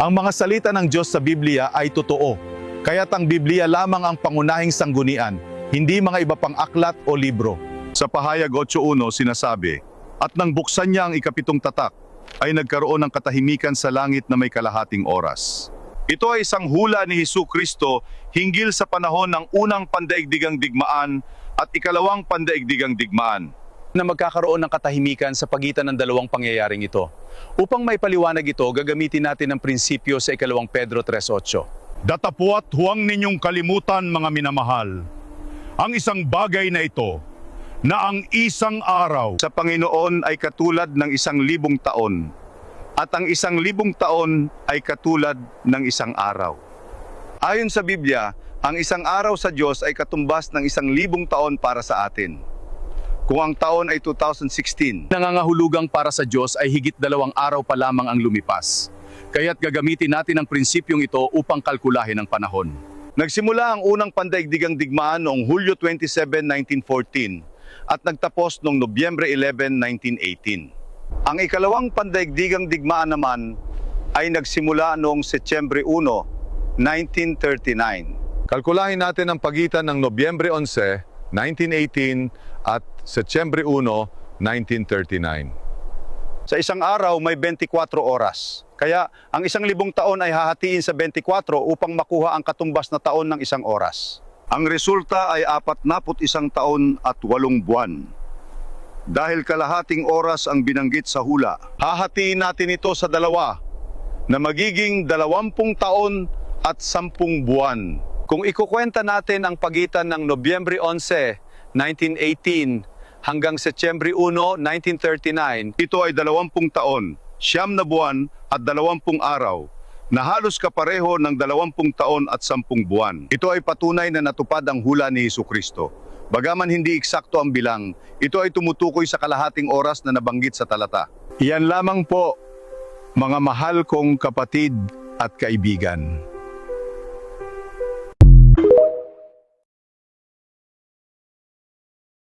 Ang mga salita ng Diyos sa Biblia ay totoo, kaya't ang Biblia lamang ang pangunahing sanggunian, hindi mga iba pang aklat o libro. Sa Pahayag 8:1 sinasabi, "At nang buksan niya ang ikapitong tatak, ay nagkaroon ng katahimikan sa langit na may kalahating oras." Ito ay isang hula ni Jesucristo hinggil sa panahon ng unang pandaigdigang digmaan at ikalawang pandaigdigang digmaan, na magkakaroon ng katahimikan sa pagitan ng dalawang pangyayaring ito. Upang maipaliwanag ito, gagamitin natin ang prinsipyo sa ikalawang Pedro 3:8. Datapwat huwag ninyong kalimutan, mga minamahal, ang isang bagay na ito, na ang isang araw Sa Panginoon ay katulad ng 1,000 taon, at ang 1,000 taon ay katulad ng isang araw. Ayon sa Biblia, ang isang araw sa Diyos ay katumbas ng 1,000 taon para sa atin. Kung ang taon ay 2016, nangangahulugang para sa Diyos ay higit 2 araw pa lamang ang lumipas. Kaya't gagamitin natin ang prinsipyong ito upang kalkulahin ang panahon. Nagsimula ang unang pandaigdigang digmaan noong Hulyo 27, 1914 at nagtapos noong Nobyembre 11, 1918. Ang ikalawang pandaigdigang digmaan naman ay nagsimula noong Setyembre 1, 1939. Kalkulahin natin ang pagitan ng Nobyembre 11, 1918 at Setyembre 1, 1939. Sa isang araw may 24 oras. Kaya ang 1,000 taon ay hahatiin sa 24 upang makuha ang katumbas na taon ng isang oras. Ang resulta ay 41 taon at 8 buwan. Dahil kalahating oras ang binanggit sa hula, hahatiin natin ito sa dalawa na magiging 20 taon at 10 buwan. Kung ikukwenta natin ang pagitan ng Nobyembre 11, 1918 hanggang Setyembre 1, 1939, ito ay 20 taon, 9 na buwan at 20 araw, na halos kapareho ng 20 taon at 10 buwan. Ito ay patunay na natupad ang hula ni Jesucristo. Bagaman hindi eksakto ang bilang, ito ay tumutukoy sa kalahating oras na nabanggit sa talata. Iyan lamang po, mga mahal kong kapatid at kaibigan.